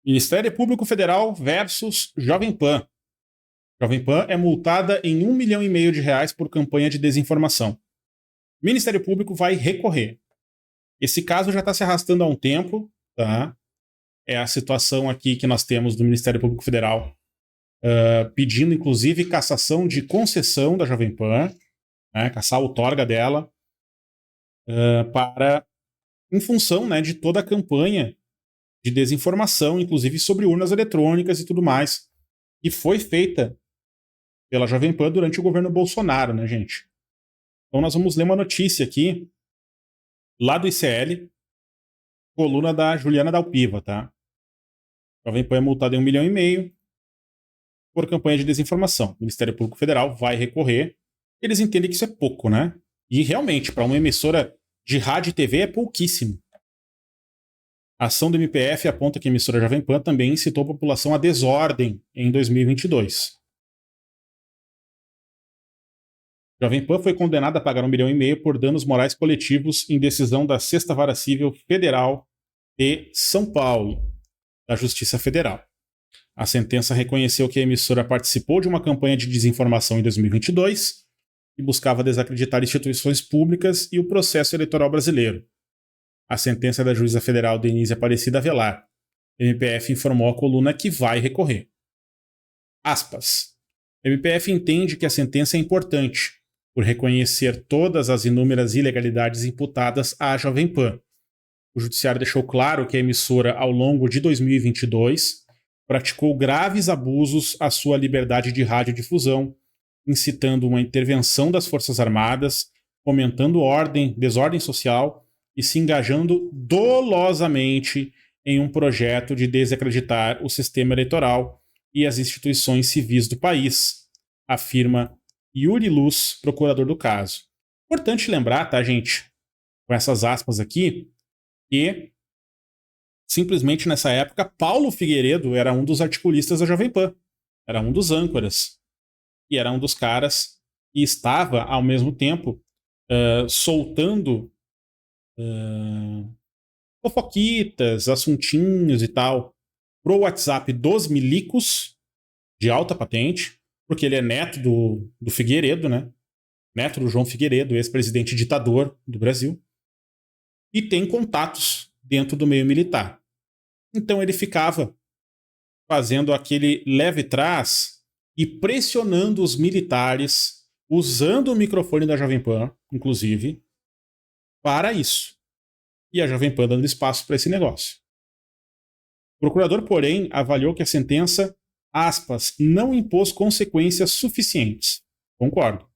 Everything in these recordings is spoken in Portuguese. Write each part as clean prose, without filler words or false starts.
Ministério Público Federal versus Jovem Pan. Jovem Pan é multada em R$ 1,5 milhão por campanha de desinformação. O Ministério Público vai recorrer. Esse caso já está se arrastando há um tempo, tá? É a situação aqui que nós temos do Ministério Público Federal pedindo, inclusive, cassação de concessão da Jovem Pan, né, caçar a outorga dela, em função, né, de toda a campanha de desinformação, inclusive sobre urnas eletrônicas e tudo mais, que foi feita pela Jovem Pan durante o governo Bolsonaro, né, gente? Então nós vamos ler uma notícia aqui, lá do ICL, coluna da Juliana Dalpiva, tá? A Jovem Pan é multada em R$ 1,5 milhão por campanha de desinformação. O Ministério Público Federal vai recorrer. Eles entendem que isso é pouco, né? E realmente, para uma emissora de rádio e TV é pouquíssimo. A ação do MPF aponta que a emissora Jovem Pan também incitou a população à desordem em 2022. Jovem Pan foi condenada a pagar R$ 1,5 milhão por danos morais coletivos em decisão da Sexta Vara Civil Federal de São Paulo, da Justiça Federal. A sentença reconheceu que a emissora participou de uma campanha de desinformação em 2022 e buscava desacreditar instituições públicas e o processo eleitoral brasileiro. A sentença da juíza federal Denise Aparecida Avelar. O MPF informou à coluna que vai recorrer. Aspas. O MPF entende que a sentença é importante, por reconhecer todas as inúmeras ilegalidades imputadas à Jovem Pan. O judiciário deixou claro que a emissora, ao longo de 2022, praticou graves abusos à sua liberdade de radiodifusão, incitando uma intervenção das Forças Armadas, fomentando desordem social e se engajando dolosamente em um projeto de desacreditar o sistema eleitoral e as instituições civis do país, afirma Yuri Luz, procurador do caso. Importante lembrar, tá, gente, com essas aspas aqui, que simplesmente nessa época Paulo Figueiredo era um dos articulistas da Jovem Pan, era um dos âncoras, e era um dos caras que estava, ao mesmo tempo, soltando fofoquitas, assuntinhos e tal, pro WhatsApp dos milicos, de alta patente, porque ele é neto do Figueiredo, né? Neto do João Figueiredo, ex-presidente ditador do Brasil, e tem contatos dentro do meio militar. Então ele ficava fazendo aquele leve-trás e pressionando os militares, usando o microfone da Jovem Pan, inclusive, para isso. E a Jovem Pan dando espaço para esse negócio. O procurador, porém, avaliou que a sentença, aspas, não impôs consequências suficientes. Concordo.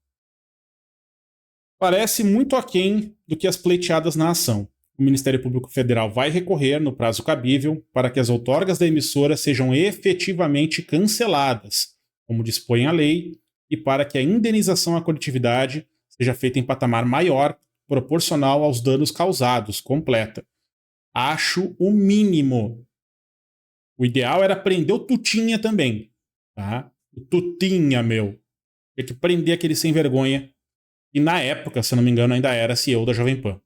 Parece muito aquém do que as pleiteadas na ação. O Ministério Público Federal vai recorrer no prazo cabível para que as outorgas da emissora sejam efetivamente canceladas, como dispõe a lei, e para que a indenização à coletividade seja feita em patamar maior, proporcional aos danos causados, completa. Acho o mínimo. O ideal era prender o Tutinha também, tá? O Tutinha, meu. Tem que prender aquele sem vergonha, e na época, se não me engano, ainda era CEO da Jovem Pan.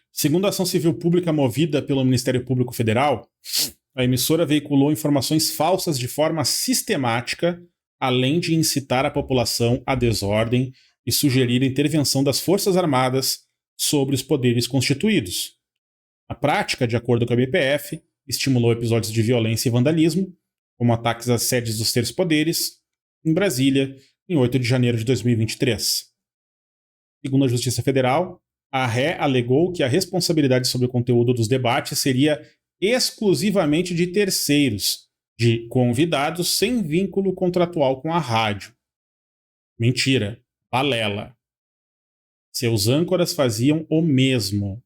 Segundo a ação civil pública movida pelo Ministério Público Federal, a emissora veiculou informações falsas de forma sistemática, além de incitar a população à desordem e sugerir a intervenção das Forças Armadas sobre os poderes constituídos. A prática, de acordo com a MPF, estimulou episódios de violência e vandalismo, como ataques às sedes dos três poderes, em Brasília, em 8 de janeiro de 2023. Segundo a Justiça Federal, a ré alegou que a responsabilidade sobre o conteúdo dos debates seria exclusivamente de terceiros, de convidados sem vínculo contratual com a rádio. Mentira. Balela. Seus âncoras faziam o mesmo,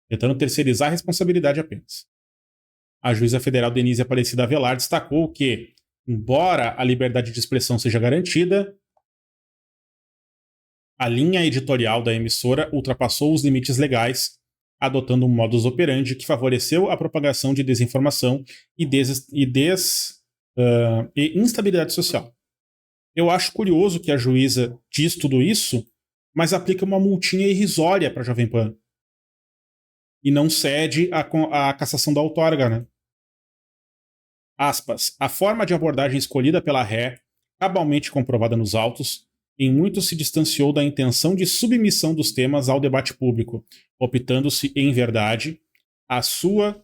tentando terceirizar a responsabilidade apenas. A juíza federal Denise Aparecida Avelar destacou que, embora a liberdade de expressão seja garantida, a linha editorial da emissora ultrapassou os limites legais, adotando um modus operandi que favoreceu a propagação de desinformação e instabilidade social. Eu acho curioso que a juíza diz tudo isso, mas aplica uma multinha irrisória para a Jovem Pan. E não cede a cassação da outorga, né? Aspas, a forma de abordagem escolhida pela ré, cabalmente comprovada nos autos, em muito se distanciou da intenção de submissão dos temas ao debate público, optando-se, em verdade, a sua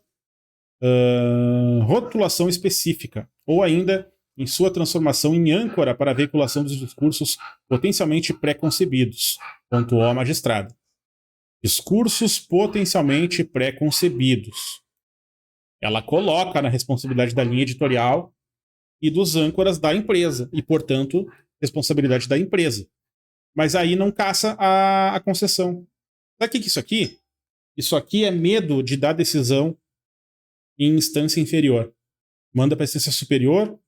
rotulação específica, ou ainda em sua transformação em âncora para a veiculação dos discursos potencialmente pré-concebidos, pontuou a magistrada. Discursos potencialmente pré-concebidos. Ela coloca na responsabilidade da linha editorial e dos âncoras da empresa, e, portanto, responsabilidade da empresa. Mas aí não caça a concessão. Sabe o que é isso aqui? Isso aqui é medo de dar decisão em instância inferior. Manda para a instância superior,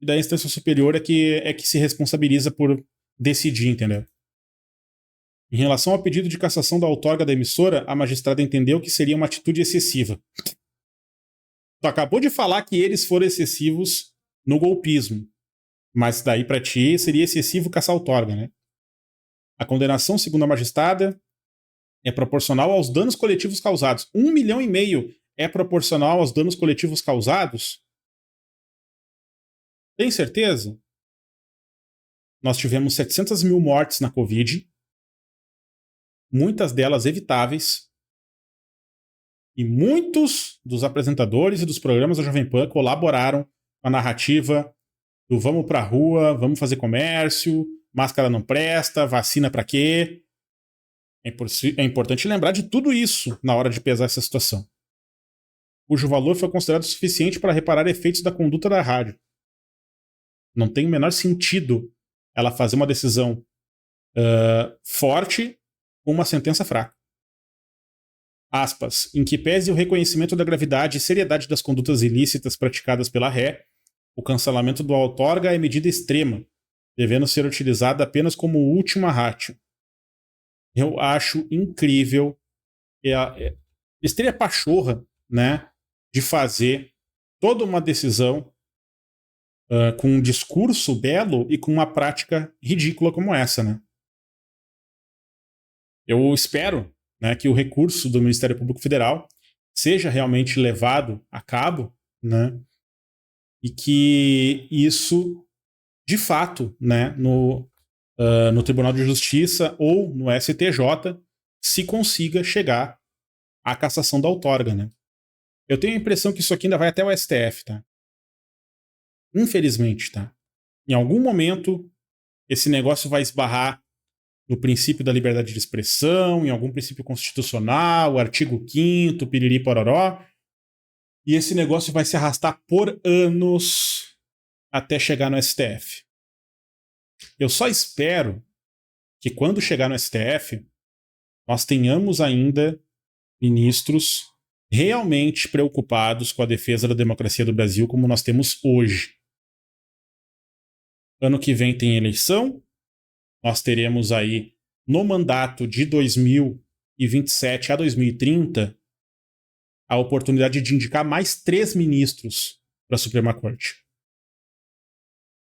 e da instância superior é que se responsabiliza por decidir, entendeu? Em relação ao pedido de cassação da outorga da emissora, a magistrada entendeu que seria uma atitude excessiva. Tu acabou de falar que eles foram excessivos no golpismo, mas daí para ti seria excessivo caçar a outorga, né? A condenação, segundo a magistrada, é proporcional aos danos coletivos causados. 1,5 milhão é proporcional aos danos coletivos causados? Tem certeza? Nós tivemos 700 mil mortes na Covid, muitas delas evitáveis, e muitos dos apresentadores e dos programas da Jovem Pan colaboraram com a narrativa do vamos pra rua, vamos fazer comércio, máscara não presta, vacina pra quê? É importante lembrar de tudo isso na hora de pesar essa situação, cujo valor foi considerado suficiente para reparar efeitos da conduta da rádio. Não tem o menor sentido ela fazer uma decisão forte com uma sentença fraca. Aspas, em que pese o reconhecimento da gravidade e seriedade das condutas ilícitas praticadas pela ré, o cancelamento da outorga é medida extrema, devendo ser utilizada apenas como última ratio. Eu acho incrível. Eles teriam a pachorra, né, de fazer toda uma decisão com um discurso belo e com uma prática ridícula como essa, né? Eu espero, né, que o recurso do Ministério Público Federal seja realmente levado a cabo, né, e que isso, de fato, né, no Tribunal de Justiça ou no STJ, se consiga chegar à cassação da outorga, né? Eu tenho a impressão que isso aqui ainda vai até o STF, tá? Infelizmente, tá? Em algum momento, esse negócio vai esbarrar no princípio da liberdade de expressão, em algum princípio constitucional, o artigo 5º, piriri pororó, e esse negócio vai se arrastar por anos até chegar no STF. Eu só espero que quando chegar no STF, nós tenhamos ainda ministros realmente preocupados com a defesa da democracia do Brasil como nós temos hoje. Ano que vem tem eleição, nós teremos aí, no mandato de 2027 a 2030, a oportunidade de indicar mais 3 ministros para a Suprema Corte.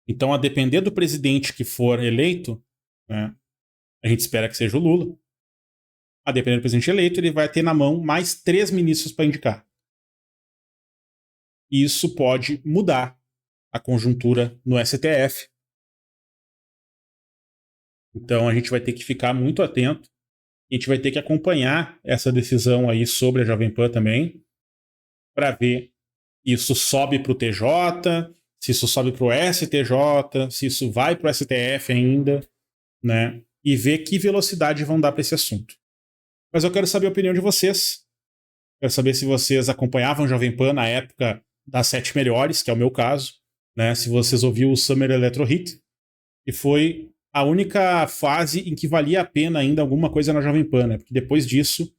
Então, a depender do presidente que for eleito, né, a gente espera que seja o Lula, a depender do presidente eleito, ele vai ter na mão mais 3 ministros para indicar. Isso pode mudar a conjuntura no STF. Então a gente vai ter que ficar muito atento. A gente vai ter que acompanhar essa decisão aí sobre a Jovem Pan também, para ver se isso sobe para o TJ, se isso sobe para o STJ, se isso vai para o STF ainda, né? E ver que velocidade vão dar para esse assunto. Mas eu quero saber a opinião de vocês. Quero saber se vocês acompanhavam a Jovem Pan na época das 7 melhores, que é o meu caso, né? Se vocês ouviram o Summer Electro Hit, que foi a única fase em que valia a pena ainda alguma coisa na Jovem Pan, né? Porque depois disso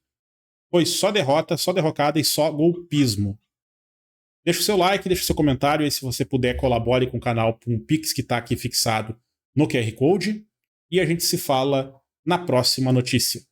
foi só derrota, só derrocada e só golpismo. Deixa o seu like, deixa o seu comentário e se você puder colabore com o canal com um Pix que está aqui fixado no QR Code e a gente se fala na próxima notícia.